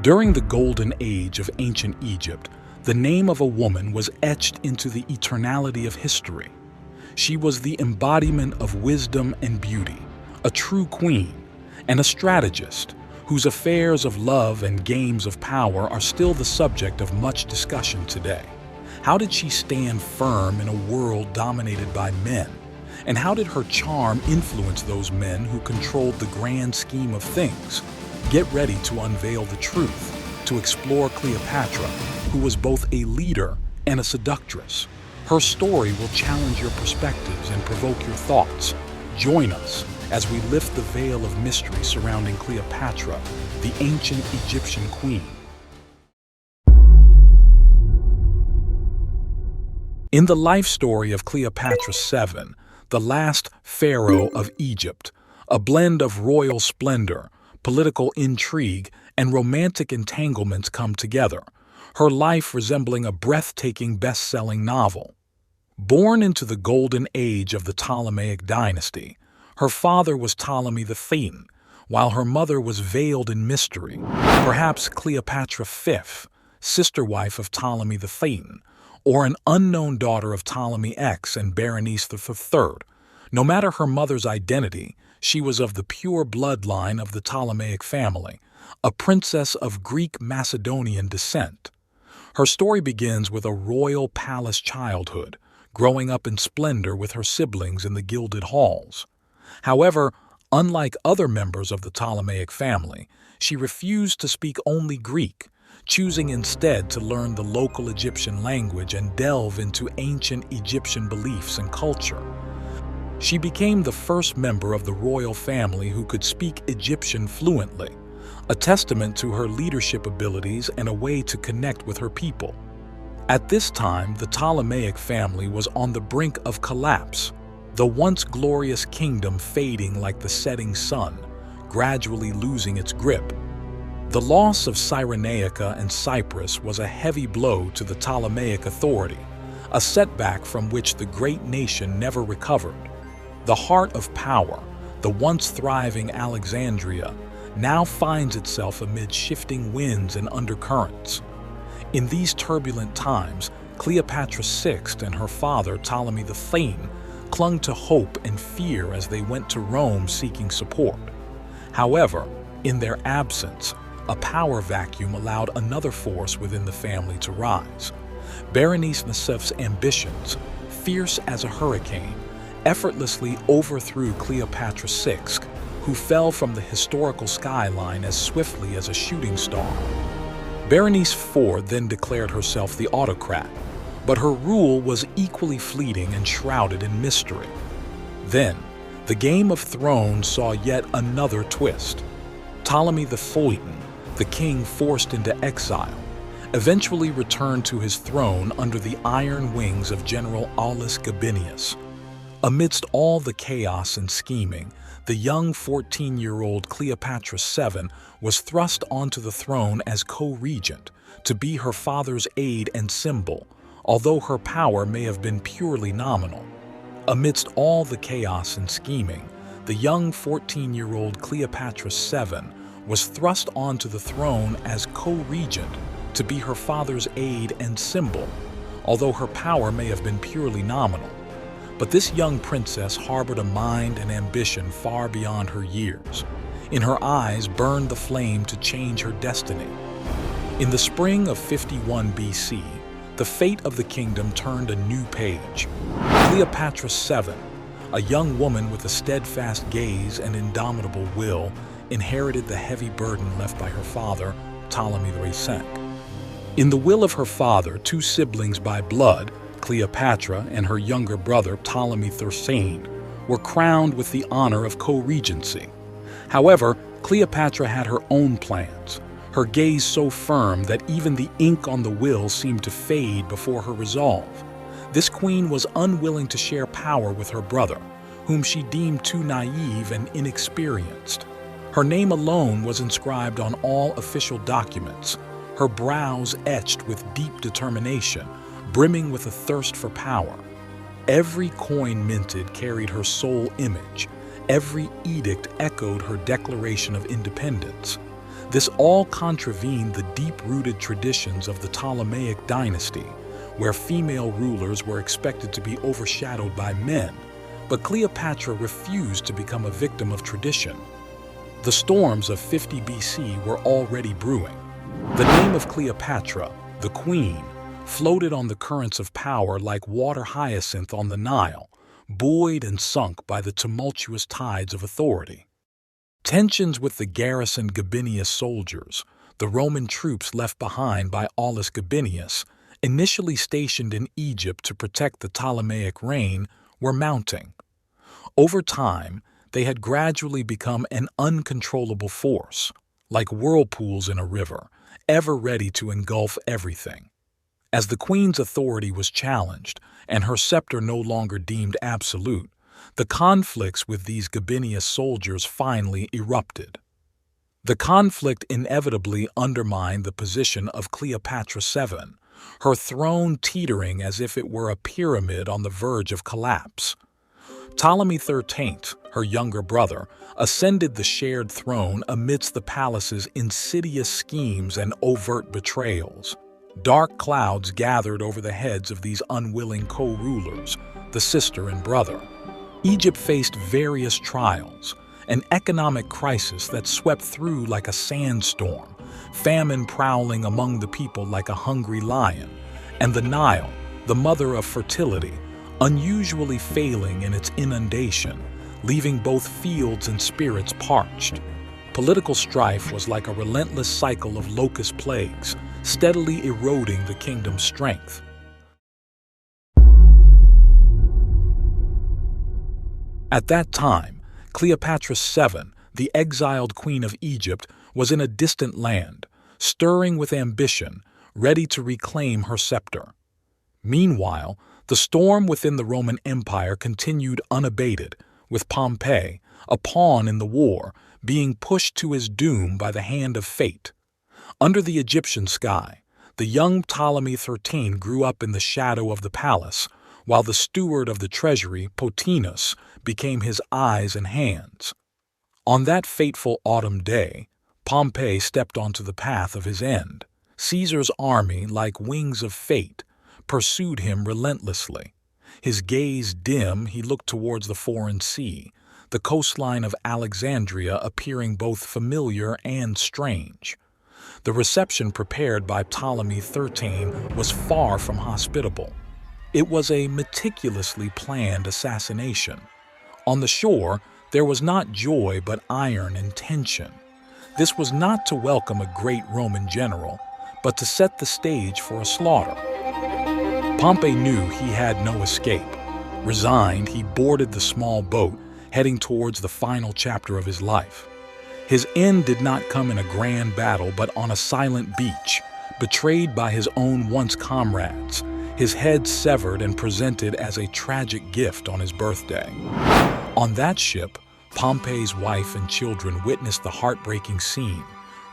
During the golden age of ancient Egypt, the name of a woman was etched into the eternality of history. She was the embodiment of wisdom and beauty, a true queen, and a strategist whose affairs of love and games of power are still the subject of much discussion today. How did she stand firm in a world dominated by men? And how did her charm influence those men who controlled the grand scheme of things? Get ready to unveil the truth, to explore Cleopatra, who was both a leader and a seductress. Her story will challenge your perspectives and provoke your thoughts. Join us as we lift the veil of mystery surrounding Cleopatra, the ancient Egyptian queen. In the life story of Cleopatra VII, the last pharaoh of Egypt, a blend of royal splendor, political intrigue, and romantic entanglements come together, her life resembling a breathtaking best-selling novel. Born into the golden age of the Ptolemaic Dynasty, her father was Ptolemy the Thetan, while her mother was veiled in mystery, perhaps Cleopatra V, sister wife of Ptolemy the Thetan, or an unknown daughter of Ptolemy X and Berenice III. No matter her mother's identity, she was of the pure bloodline of the Ptolemaic family, a princess of Greek Macedonian descent. Her story begins with a royal palace childhood, growing up in splendor with her siblings in the gilded halls. However, unlike other members of the Ptolemaic family, she refused to speak only Greek, choosing instead to learn the local Egyptian language and delve into ancient Egyptian beliefs and culture. She became the first member of the royal family who could speak Egyptian fluently, a testament to her leadership abilities and a way to connect with her people. At this time, the Ptolemaic family was on the brink of collapse, the once glorious kingdom fading like the setting sun, gradually losing its grip. The loss of Cyrenaica and Cyprus was a heavy blow to the Ptolemaic authority, a setback from which the great nation never recovered. The heart of power, the once thriving Alexandria, now finds itself amid shifting winds and undercurrents. In these turbulent times, Cleopatra VI and her father Ptolemy the Thetan clung to hope and fear as they went to Rome seeking support. However, in their absence, a power vacuum allowed another force within the family to rise. Berenice Nassif's ambitions, fierce as a hurricane, effortlessly overthrew Cleopatra VI, who fell from the historical skyline as swiftly as a shooting star. Berenice IV then declared herself the autocrat, but her rule was equally fleeting and shrouded in mystery. Then, the Game of Thrones saw yet another twist. Ptolemy the Phoeton, the king forced into exile, eventually returned to his throne under the iron wings of General Aulus Gabinius. Amidst all the chaos and scheming, the young 14-year-old Cleopatra VII was thrust onto the throne as co-regent, to be her father's aide and symbol, although her power may have been purely nominal. Amidst all the chaos and scheming, the young 14-year-old Cleopatra VII was thrust onto the throne as co-regent, to be her father's aide and symbol, although her power may have been purely nominal. But this young princess harbored a mind and ambition far beyond her years. In her eyes burned the flame to change her destiny. In the spring of 51 BC, the fate of the kingdom turned a new page. Cleopatra VII, a young woman with a steadfast gaze and indomitable will, inherited the heavy burden left by her father, Ptolemy II. In the will of her father, two siblings by blood, Cleopatra and her younger brother Ptolemy III, were crowned with the honor of co-regency. However, Cleopatra had her own plans, her gaze so firm that even the ink on the will seemed to fade before her resolve. This queen was unwilling to share power with her brother, whom she deemed too naive and inexperienced. Her name alone was inscribed on all official documents, her brows etched with deep determination, brimming with a thirst for power. Every coin minted carried her sole image. Every edict echoed her declaration of independence. This all contravened the deep-rooted traditions of the Ptolemaic Dynasty, where female rulers were expected to be overshadowed by men, but Cleopatra refused to become a victim of tradition. The storms of 50 BC were already brewing. The name of Cleopatra, the Queen, floated on the currents of power like water hyacinth on the Nile, buoyed and sunk by the tumultuous tides of authority. Tensions with the garrisoned Gabinius soldiers, the Roman troops left behind by Aulus Gabinius, initially stationed in Egypt to protect the Ptolemaic reign, were mounting. Over time, they had gradually become an uncontrollable force, like whirlpools in a river, ever ready to engulf everything. As the queen's authority was challenged and her scepter no longer deemed absolute, the conflicts with these Gabinius soldiers finally erupted. The conflict inevitably undermined the position of Cleopatra VII, her throne teetering as if it were a pyramid on the verge of collapse. Ptolemy XIII, her younger brother, ascended the shared throne amidst the palace's insidious schemes and overt betrayals. Dark clouds gathered over the heads of these unwilling co-rulers, the sister and brother. Egypt faced various trials, an economic crisis that swept through like a sandstorm, famine prowling among the people like a hungry lion, and the Nile, the mother of fertility, unusually failing in its inundation, leaving both fields and spirits parched. Political strife was like a relentless cycle of locust plagues, steadily eroding the kingdom's strength. At that time, Cleopatra VII, the exiled queen of Egypt, was in a distant land, stirring with ambition, ready to reclaim her scepter. Meanwhile, the storm within the Roman Empire continued unabated, with Pompey, a pawn in the war, being pushed to his doom by the hand of fate. Under the Egyptian sky, the young Ptolemy XIII grew up in the shadow of the palace, while the steward of the treasury, Pothinus, became his eyes and hands. On that fateful autumn day, Pompey stepped onto the path of his end. Caesar's army, like wings of fate, pursued him relentlessly. His gaze dim, he looked towards the foreign sea, the coastline of Alexandria appearing both familiar and strange. The reception prepared by Ptolemy XIII was far from hospitable. It was a meticulously planned assassination. On the shore, there was not joy but iron and tension. This was not to welcome a great Roman general, but to set the stage for a slaughter. Pompey knew he had no escape. Resigned, he boarded the small boat, heading towards the final chapter of his life. His end did not come in a grand battle, but on a silent beach, betrayed by his own once comrades, his head severed and presented as a tragic gift on his birthday. On that ship, Pompey's wife and children witnessed the heartbreaking scene,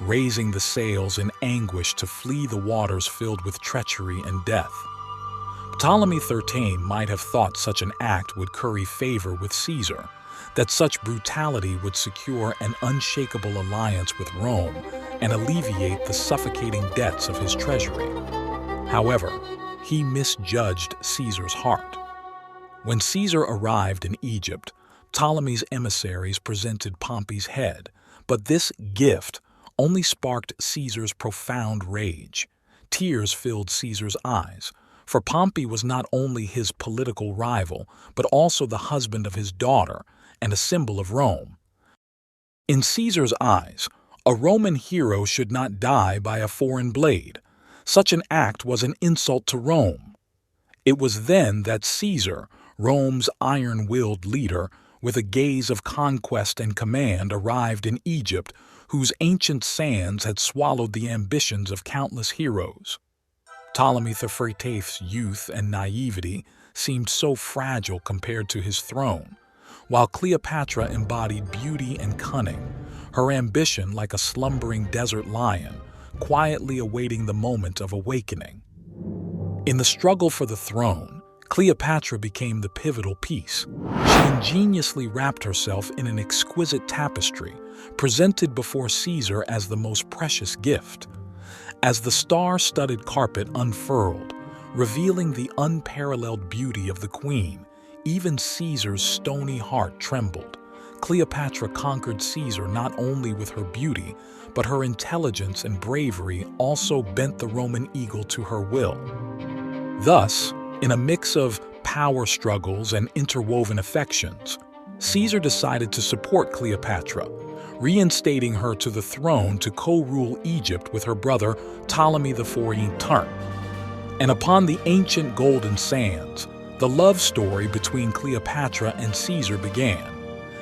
raising the sails in anguish to flee the waters filled with treachery and death. Ptolemy XIII might have thought such an act would curry favor with Caesar, that such brutality would secure an unshakable alliance with Rome and alleviate the suffocating debts of his treasury. However, he misjudged Caesar's heart. When Caesar arrived in Egypt, Ptolemy's emissaries presented Pompey's head, but this gift only sparked Caesar's profound rage. Tears filled Caesar's eyes, for Pompey was not only his political rival, but also the husband of his daughter and a symbol of Rome. In Caesar's eyes, a Roman hero should not die by a foreign blade. Such an act was an insult to Rome. It was then that Caesar, Rome's iron-willed leader, with a gaze of conquest and command, arrived in Egypt, whose ancient sands had swallowed the ambitions of countless heroes. Ptolemy XIII's youth and naivety seemed so fragile compared to his throne, while Cleopatra embodied beauty and cunning, her ambition like a slumbering desert lion, quietly awaiting the moment of awakening. In the struggle for the throne, Cleopatra became the pivotal piece. She ingeniously wrapped herself in an exquisite tapestry, presented before Caesar as the most precious gift. As the star-studded carpet unfurled, revealing the unparalleled beauty of the queen, even Caesar's stony heart trembled. Cleopatra conquered Caesar not only with her beauty, but her intelligence and bravery also bent the Roman eagle to her will. Thus, in a mix of power struggles and interwoven affections, Caesar decided to support Cleopatra, reinstating her to the throne to co-rule Egypt with her brother Ptolemy IV. And upon the ancient golden sands, the love story between Cleopatra and Caesar began.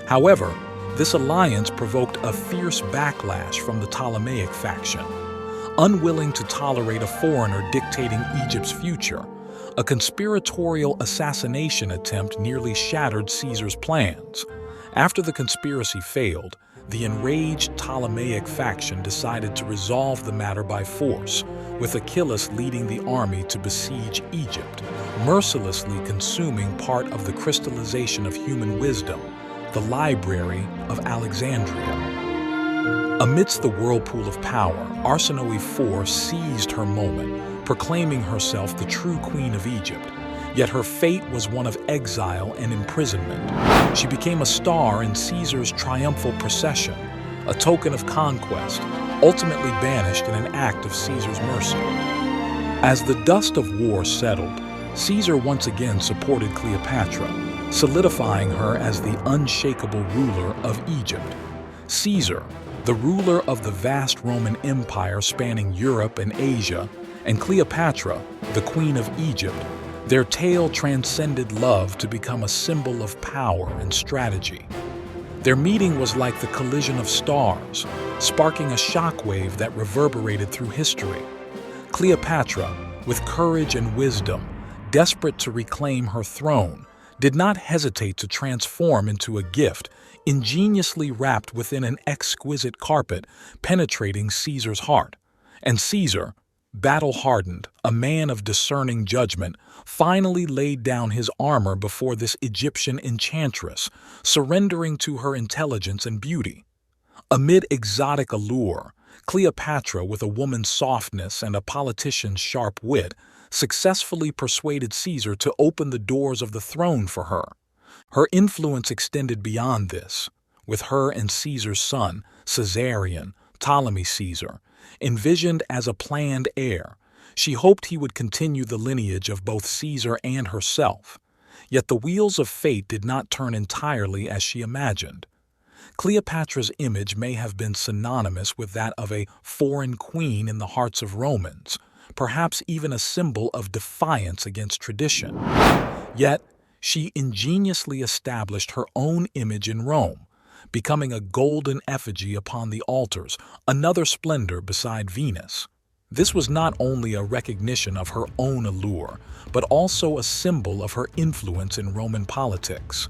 However, this alliance provoked a fierce backlash from the Ptolemaic faction. Unwilling to tolerate a foreigner dictating Egypt's future, a conspiratorial assassination attempt nearly shattered Caesar's plans. After the conspiracy failed, the enraged Ptolemaic faction decided to resolve the matter by force, with Achilles leading the army to besiege Egypt, mercilessly consuming part of the crystallization of human wisdom, the Library of Alexandria. Amidst the whirlpool of power, Arsinoe IV seized her moment, proclaiming herself the true queen of Egypt. Yet her fate was one of exile and imprisonment. She became a star in Caesar's triumphal procession, a token of conquest, ultimately banished in an act of Caesar's mercy. As the dust of war settled, Caesar once again supported Cleopatra, solidifying her as the unshakable ruler of Egypt. Caesar, the ruler of the vast Roman Empire spanning Europe and Asia, and Cleopatra, the Queen of Egypt, their tale transcended love to become a symbol of power and strategy. Their meeting was like the collision of stars, sparking a shockwave that reverberated through history. Cleopatra, with courage and wisdom, desperate to reclaim her throne, did not hesitate to transform into a gift, ingeniously wrapped within an exquisite carpet, penetrating Caesar's heart. And Caesar, battle-hardened, a man of discerning judgment, finally laid down his armor before this Egyptian enchantress, surrendering to her intelligence and beauty. Amid exotic allure, Cleopatra, with a woman's softness and a politician's sharp wit, successfully persuaded Caesar to open the doors of the throne for her. Her influence extended beyond this, with her and Caesar's son, Caesarion, Ptolemy Caesar, envisioned as a planned heir. She hoped he would continue the lineage of both Caesar and herself. Yet the wheels of fate did not turn entirely as she imagined. Cleopatra's image may have been synonymous with that of a foreign queen in the hearts of Romans, perhaps even a symbol of defiance against tradition. Yet, she ingeniously established her own image in Rome, becoming a golden effigy upon the altars, another splendor beside Venus. This was not only a recognition of her own allure, but also a symbol of her influence in Roman politics.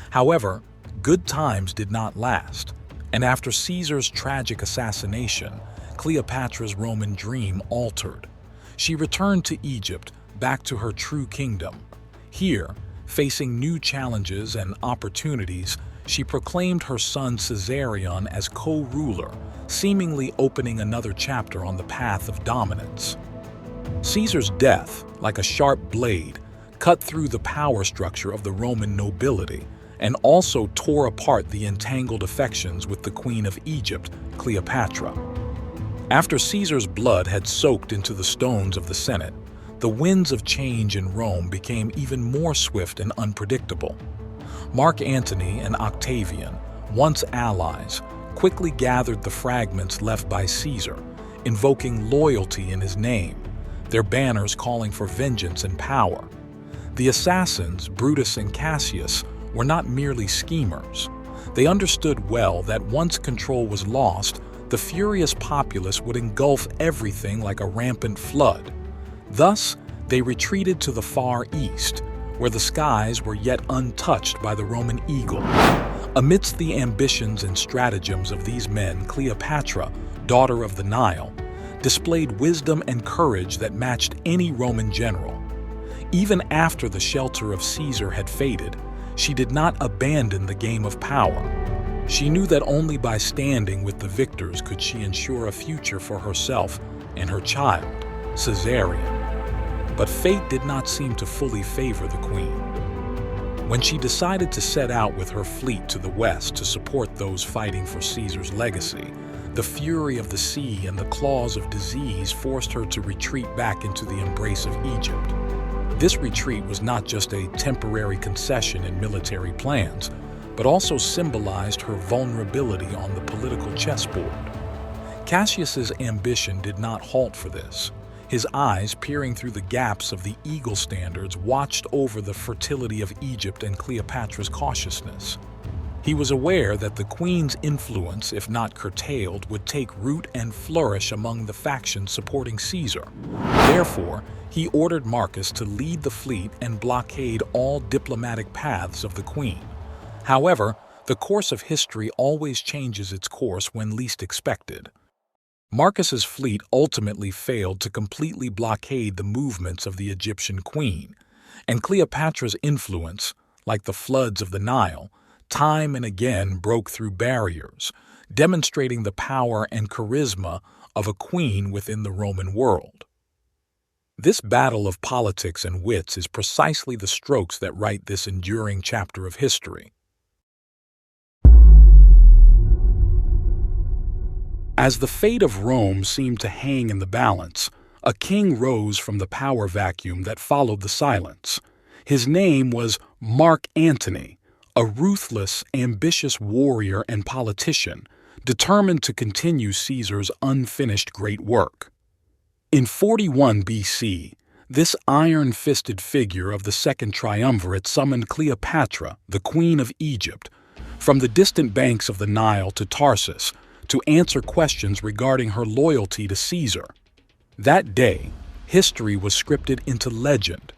However, good times did not last, and after Caesar's tragic assassination, Cleopatra's Roman dream altered. She returned to Egypt, back to her true kingdom. Here, facing new challenges and opportunities, she proclaimed her son Caesarion as co-ruler, seemingly opening another chapter on the path of dominance. Caesar's death, like a sharp blade, cut through the power structure of the Roman nobility and also tore apart the entangled affections with the Queen of Egypt, Cleopatra. After Caesar's blood had soaked into the stones of the Senate, the winds of change in Rome became even more swift and unpredictable. Mark Antony and Octavian, once allies, quickly gathered the fragments left by Caesar, invoking loyalty in his name, their banners calling for vengeance and power. The assassins, Brutus and Cassius, were not merely schemers. They understood well that once control was lost, the furious populace would engulf everything like a rampant flood. Thus, they retreated to the far east, where the skies were yet untouched by the Roman eagle. Amidst the ambitions and stratagems of these men, Cleopatra, daughter of the Nile, displayed wisdom and courage that matched any Roman general. Even after the shelter of Caesar had faded, she did not abandon the game of power. She knew that only by standing with the victors could she ensure a future for herself and her child, Caesarion. But fate did not seem to fully favor the queen. When she decided to set out with her fleet to the west to support those fighting for Caesar's legacy, the fury of the sea and the claws of disease forced her to retreat back into the embrace of Egypt. This retreat was not just a temporary concession in military plans, but also symbolized her vulnerability on the political chessboard. Cassius's ambition did not halt for this. His eyes, peering through the gaps of the eagle standards, watched over the fertility of Egypt and Cleopatra's cautiousness. He was aware that the queen's influence, if not curtailed, would take root and flourish among the factions supporting Caesar. Therefore, he ordered Marcus to lead the fleet and blockade all diplomatic paths of the queen. However, the course of history always changes its course when least expected. Marcus's fleet ultimately failed to completely blockade the movements of the Egyptian queen, and Cleopatra's influence, like the floods of the Nile, time and again broke through barriers, demonstrating the power and charisma of a queen within the Roman world. This battle of politics and wits is precisely the strokes that write this enduring chapter of history. As the fate of Rome seemed to hang in the balance, a king rose from the power vacuum that followed the silence. His name was Mark Antony, a ruthless, ambitious warrior and politician, determined to continue Caesar's unfinished great work. In 41 BC, this iron-fisted figure of the Second Triumvirate summoned Cleopatra, the Queen of Egypt, from the distant banks of the Nile to Tarsus, to answer questions regarding her loyalty to Caesar. That day, history was scripted into legend.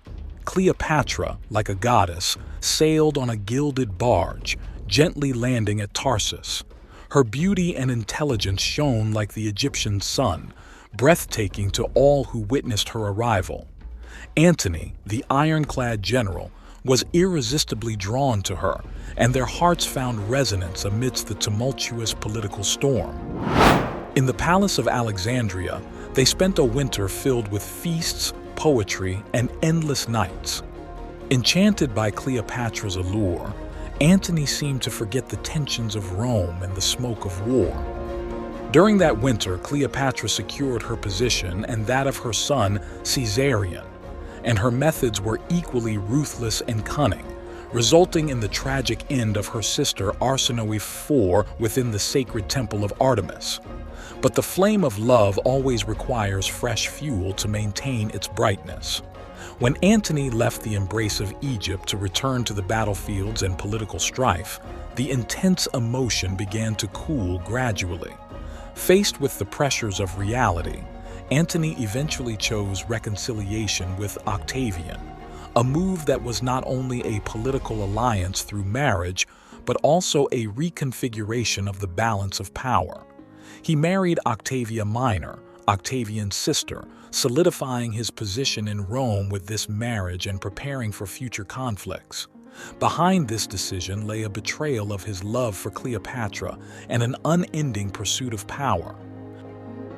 Cleopatra, like a goddess, sailed on a gilded barge, gently landing at Tarsus. Her beauty and intelligence shone like the Egyptian sun, breathtaking to all who witnessed her arrival. Antony, the ironclad general, was irresistibly drawn to her, and their hearts found resonance amidst the tumultuous political storm. In the Palace of Alexandria, they spent a winter filled with feasts, poetry, and endless nights. Enchanted by Cleopatra's allure, Antony seemed to forget the tensions of Rome and the smoke of war. During that winter, Cleopatra secured her position and that of her son, Caesarion, and her methods were equally ruthless and cunning, resulting in the tragic end of her sister Arsinoe IV within the sacred temple of Artemis. But the flame of love always requires fresh fuel to maintain its brightness. When Antony left the embrace of Egypt to return to the battlefields and political strife, the intense emotion began to cool gradually. Faced with the pressures of reality, Antony eventually chose reconciliation with Octavian, a move that was not only a political alliance through marriage, but also a reconfiguration of the balance of power. He married Octavia Minor, Octavian's sister, solidifying his position in Rome with this marriage and preparing for future conflicts. Behind this decision lay a betrayal of his love for Cleopatra and an unending pursuit of power.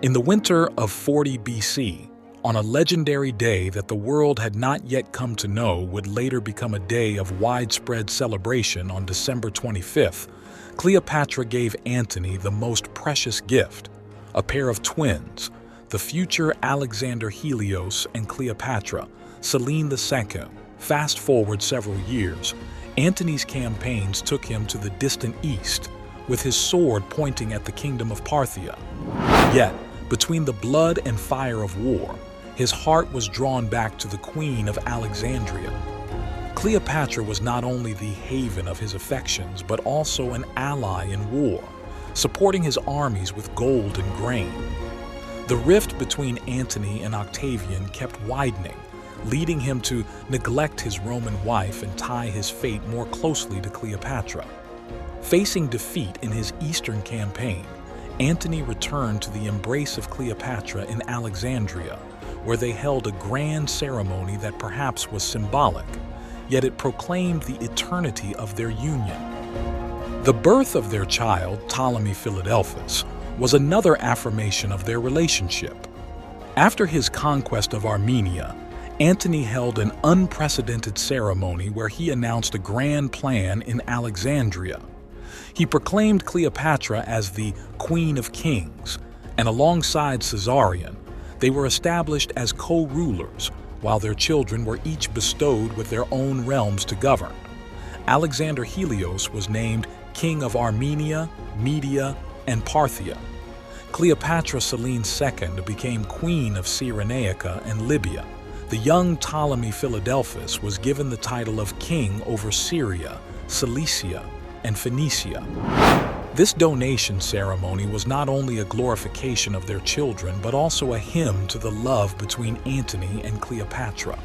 In the winter of 40 BC, on a legendary day that the world had not yet come to know would later become a day of widespread celebration on December 25th, Cleopatra gave Antony the most precious gift, a pair of twins, the future Alexander Helios and Cleopatra, Selene II. Fast forward several years, Antony's campaigns took him to the distant east, with his sword pointing at the kingdom of Parthia. Yet, between the blood and fire of war, his heart was drawn back to the Queen of Alexandria. Cleopatra was not only the haven of his affections, but also an ally in war, supporting his armies with gold and grain. The rift between Antony and Octavian kept widening, leading him to neglect his Roman wife and tie his fate more closely to Cleopatra. Facing defeat in his eastern campaign, Antony returned to the embrace of Cleopatra in Alexandria, where they held a grand ceremony that perhaps was symbolic, yet it proclaimed the eternity of their union. The birth of their child, Ptolemy Philadelphus, was another affirmation of their relationship. After his conquest of Armenia, Antony held an unprecedented ceremony where he announced a grand plan in Alexandria. He proclaimed Cleopatra as the Queen of Kings, and alongside Caesarion, they were established as co-rulers, while their children were each bestowed with their own realms to govern. Alexander Helios was named King of Armenia, Media, and Parthia. Cleopatra Selene II became Queen of Cyrenaica and Libya. The young Ptolemy Philadelphus was given the title of King over Syria, Cilicia, and Phoenicia. This donation ceremony was not only a glorification of their children, but also a hymn to the love between Antony and Cleopatra.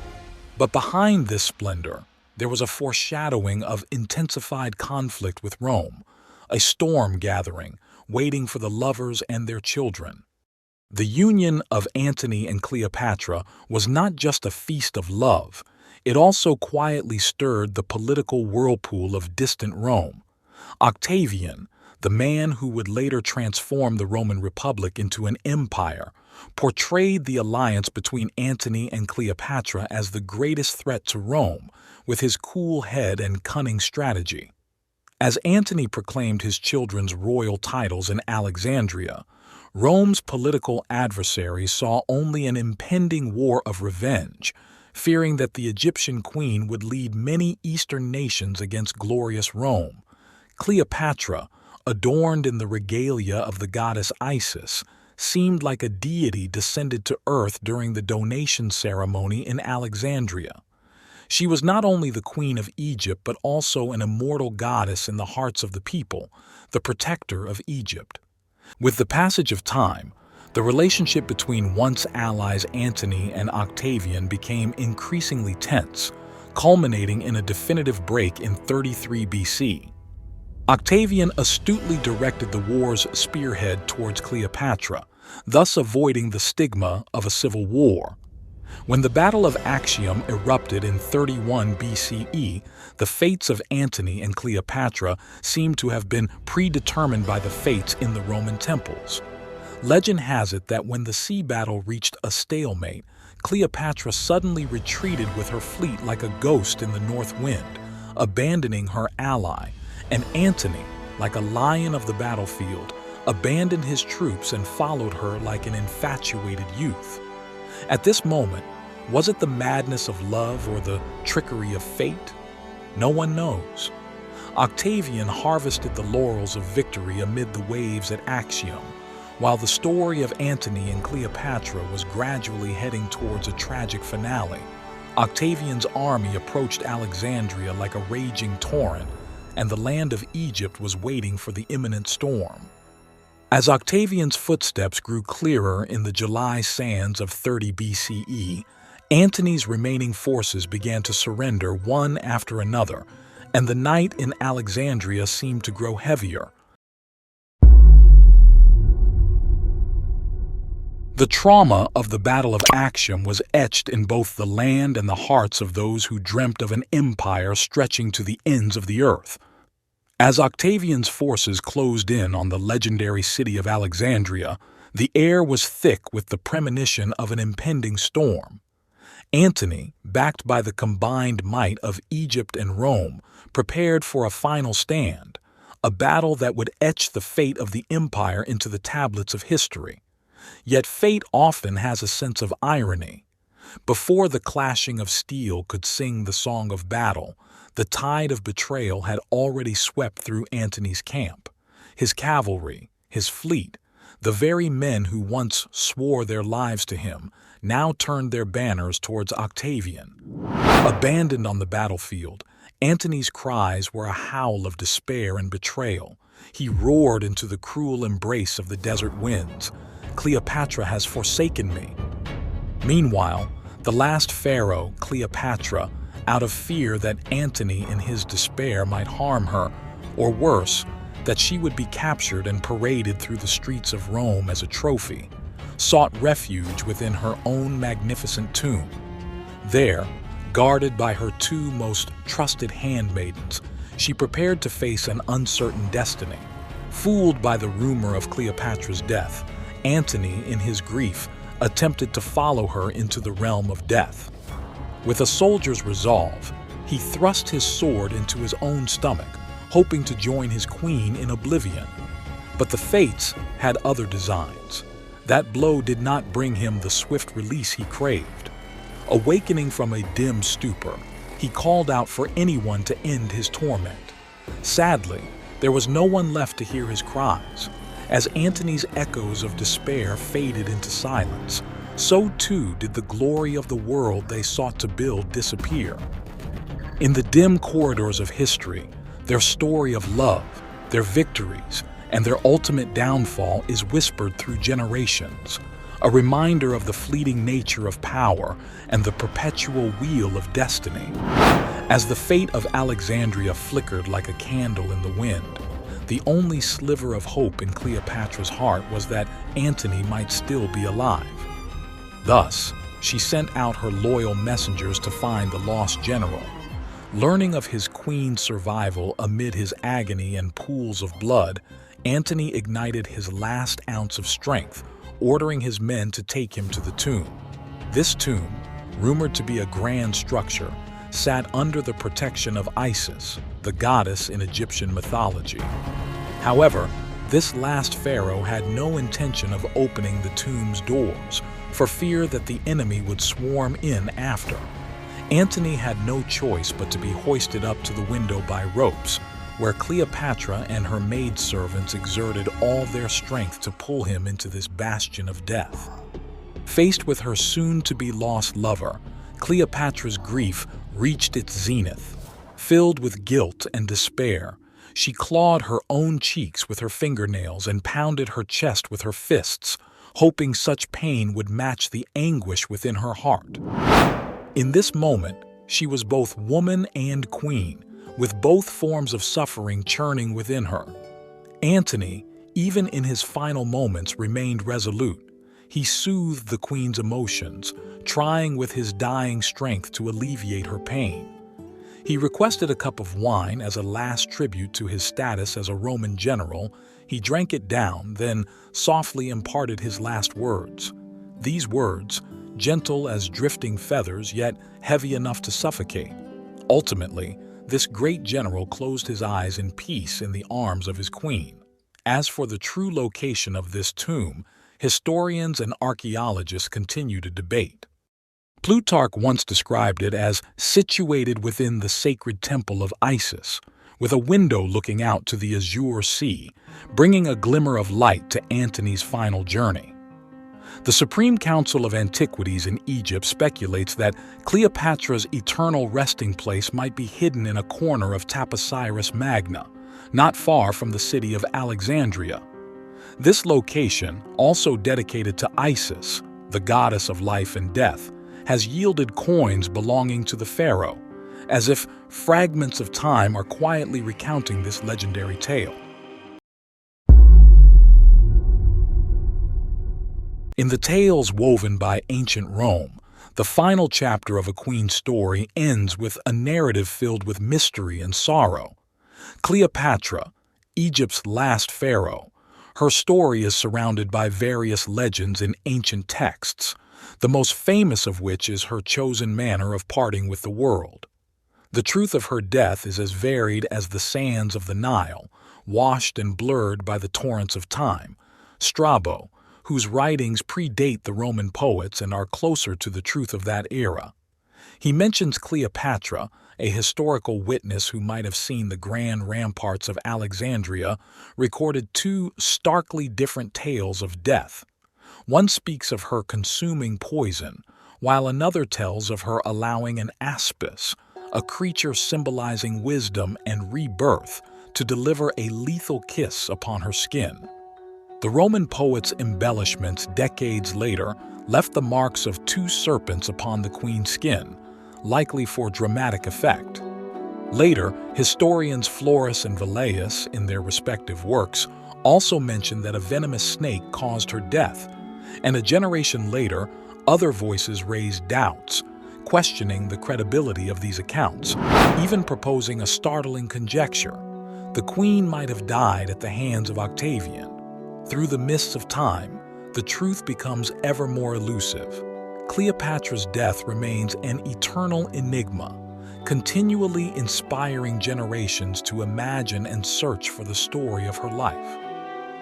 But behind this splendor, there was a foreshadowing of intensified conflict with Rome, a storm gathering, waiting for the lovers and their children. The union of Antony and Cleopatra was not just a feast of love, it also quietly stirred the political whirlpool of distant Rome. Octavian, the man who would later transform the Roman Republic into an empire, portrayed the alliance between Antony and Cleopatra as the greatest threat to Rome, with his cool head and cunning strategy. As Antony proclaimed his children's royal titles in Alexandria, Rome's political adversaries saw only an impending war of revenge, fearing that the Egyptian queen would lead many Eastern nations against glorious Rome. Cleopatra, adorned in the regalia of the goddess Isis, seemed like a deity descended to earth during the donation ceremony in Alexandria. She was not only the queen of Egypt, but also an immortal goddess in the hearts of the people, the protector of Egypt. With the passage of time, the relationship between once allies Antony and Octavian became increasingly tense, culminating in a definitive break in 33 BC. Octavian astutely directed the war's spearhead towards Cleopatra, thus avoiding the stigma of a civil war. When the Battle of Actium erupted in 31 BCE, the fates of Antony and Cleopatra seemed to have been predetermined by the fates in the Roman temples. Legend has it that when the sea battle reached a stalemate, Cleopatra suddenly retreated with her fleet like a ghost in the north wind, abandoning her ally, and Antony, like a lion of the battlefield, abandoned his troops and followed her like an infatuated youth. At this moment, was it the madness of love or the trickery of fate? No one knows. Octavian harvested the laurels of victory amid the waves at Actium, while the story of Antony and Cleopatra was gradually heading towards a tragic finale. Octavian's army approached Alexandria like a raging torrent, and the land of Egypt was waiting for the imminent storm. As Octavian's footsteps grew clearer in the July sands of 30 BCE, Antony's remaining forces began to surrender one after another, and the night in Alexandria seemed to grow heavier. The trauma of the Battle of Actium was etched in both the land and the hearts of those who dreamt of an empire stretching to the ends of the earth. As Octavian's forces closed in on the legendary city of Alexandria, the air was thick with the premonition of an impending storm. Antony, backed by the combined might of Egypt and Rome, prepared for a final stand, a battle that would etch the fate of the empire into the tablets of history. Yet fate often has a sense of irony. Before the clashing of steel could sing the song of battle, the tide of betrayal had already swept through Antony's camp. His cavalry, his fleet, the very men who once swore their lives to him, now turned their banners towards Octavian. Abandoned on the battlefield, Antony's cries were a howl of despair and betrayal. He roared into the cruel embrace of the desert winds, "Cleopatra has forsaken me." Meanwhile, the last pharaoh, Cleopatra, out of fear that Antony in his despair might harm her, or worse, that she would be captured and paraded through the streets of Rome as a trophy, sought refuge within her own magnificent tomb. There, guarded by her two most trusted handmaidens, She prepared to face an uncertain destiny. Fooled by the rumor of Cleopatra's death, Antony, in his grief, attempted to follow her into the realm of death. With a soldier's resolve, he thrust his sword into his own stomach, hoping to join his queen in oblivion. But the fates had other designs. That blow did not bring him the swift release he craved. Awakening from a dim stupor, he called out for anyone to end his torment. Sadly, there was no one left to hear his cries. As Antony's echoes of despair faded into silence, so too did the glory of the world they sought to build disappear. In the dim corridors of history, their story of love, their victories, and their ultimate downfall is whispered through generations, a reminder of the fleeting nature of power and the perpetual wheel of destiny. As the fate of Alexandria flickered like a candle in the wind, the only sliver of hope in Cleopatra's heart was that Antony might still be alive. Thus, she sent out her loyal messengers to find the lost general. Learning of his queen's survival amid his agony and pools of blood, Antony ignited his last ounce of strength, ordering his men to take him to the tomb. This tomb, rumored to be a grand structure, sat under the protection of Isis, the goddess in Egyptian mythology. However, this last pharaoh had no intention of opening the tomb's doors, for fear that the enemy would swarm in after. Antony had no choice but to be hoisted up to the window by ropes, where Cleopatra and her maidservants exerted all their strength to pull him into this bastion of death. Faced with her soon-to-be-lost lover, Cleopatra's grief reached its zenith. Filled with guilt and despair, she clawed her own cheeks with her fingernails and pounded her chest with her fists, hoping such pain would match the anguish within her heart. In this moment, she was both woman and queen, with both forms of suffering churning within her. Antony, even in his final moments, remained resolute. He soothed the queen's emotions, trying with his dying strength to alleviate her pain. He requested a cup of wine as a last tribute to his status as a Roman general. He drank it down, then softly imparted his last words. These words, gentle as drifting feathers, yet heavy enough to suffocate. Ultimately, this great general closed his eyes in peace in the arms of his queen. As for the true location of this tomb, historians and archaeologists continue to debate. Plutarch once described it as situated within the sacred temple of Isis, with a window looking out to the azure sea, bringing a glimmer of light to Antony's final journey. The Supreme Council of Antiquities in Egypt speculates that Cleopatra's eternal resting place might be hidden in a corner of Taposiris Magna, not far from the city of Alexandria. This location, also dedicated to Isis, the goddess of life and death, has yielded coins belonging to the pharaoh, as if fragments of time are quietly recounting this legendary tale. In the tales woven by ancient Rome, the final chapter of a queen's story ends with a narrative filled with mystery and sorrow. Cleopatra, Egypt's last pharaoh, her story is surrounded by various legends in ancient texts, the most famous of which is her chosen manner of parting with the world. The truth of her death is as varied as the sands of the Nile, washed and blurred by the torrents of time. Strabo, whose writings predate the Roman poets and are closer to the truth of that era. He mentions Cleopatra, a historical witness who might have seen the grand ramparts of Alexandria, recorded two starkly different tales of death. One speaks of her consuming poison, while another tells of her allowing an aspis, a creature symbolizing wisdom and rebirth, to deliver a lethal kiss upon her skin. The Roman poet's embellishments decades later left the marks of two serpents upon the queen's skin, likely for dramatic effect. Later, historians Florus and Velleius, in their respective works, also mentioned that a venomous snake caused her death, and a generation later, other voices raised doubts. questioning the credibility of these accounts, even proposing a startling conjecture. The queen might have died at the hands of Octavian. Through the mists of time, the truth becomes ever more elusive. Cleopatra's death remains an eternal enigma, continually inspiring generations to imagine and search for the story of her life.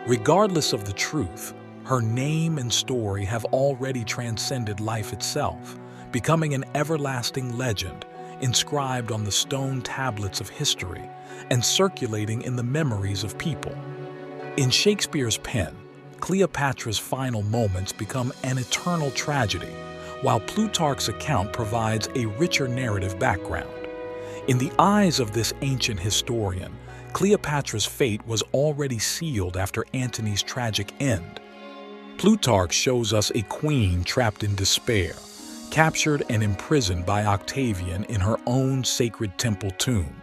Regardless of the truth, her name and story have already transcended life itself, becoming an everlasting legend inscribed on the stone tablets of history and circulating in the memories of people. In Shakespeare's pen, Cleopatra's final moments become an eternal tragedy, while Plutarch's account provides a richer narrative background. In the eyes of this ancient historian, Cleopatra's fate was already sealed after Antony's tragic end. Plutarch shows us a queen trapped in despair, captured and imprisoned by Octavian in her own sacred temple tomb.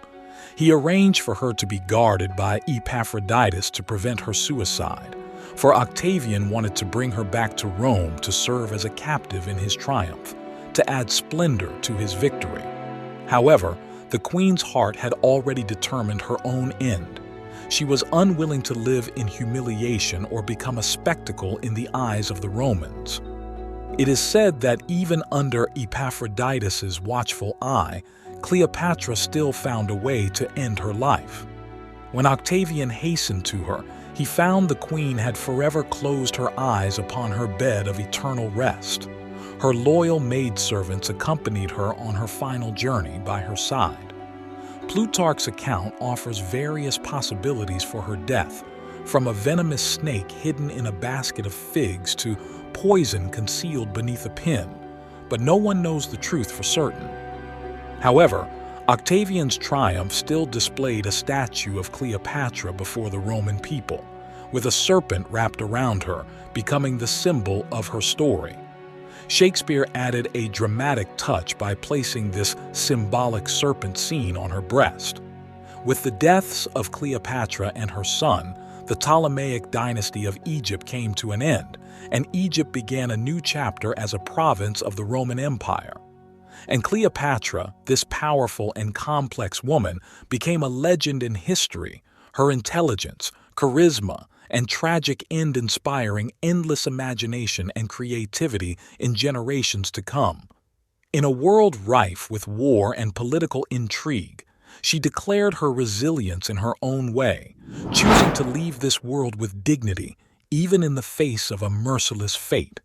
He arranged for her to be guarded by Epaphroditus to prevent her suicide, for Octavian wanted to bring her back to Rome to serve as a captive in his triumph, to add splendor to his victory. However, the queen's heart had already determined her own end. She was unwilling to live in humiliation or become a spectacle in the eyes of the Romans. It is said that even under Epaphroditus's watchful eye, Cleopatra still found a way to end her life. When Octavian hastened to her, he found the queen had forever closed her eyes upon her bed of eternal rest. Her loyal maidservants accompanied her on her final journey by her side. Plutarch's account offers various possibilities for her death, from a venomous snake hidden in a basket of figs to poison concealed beneath a pin, but no one knows the truth for certain. However, Octavian's triumph still displayed a statue of Cleopatra before the Roman people, with a serpent wrapped around her, becoming the symbol of her story. Shakespeare added a dramatic touch by placing this symbolic serpent scene on her breast. With the deaths of Cleopatra and her son, the Ptolemaic Dynasty of Egypt came to an end, and Egypt began a new chapter as a province of the Roman Empire. And Cleopatra, this powerful and complex woman, became a legend in history, her intelligence, charisma, and tragic end inspiring endless imagination and creativity in generations to come. In a world rife with war and political intrigue, she declared her resilience in her own way, choosing to leave this world with dignity, even in the face of a merciless fate.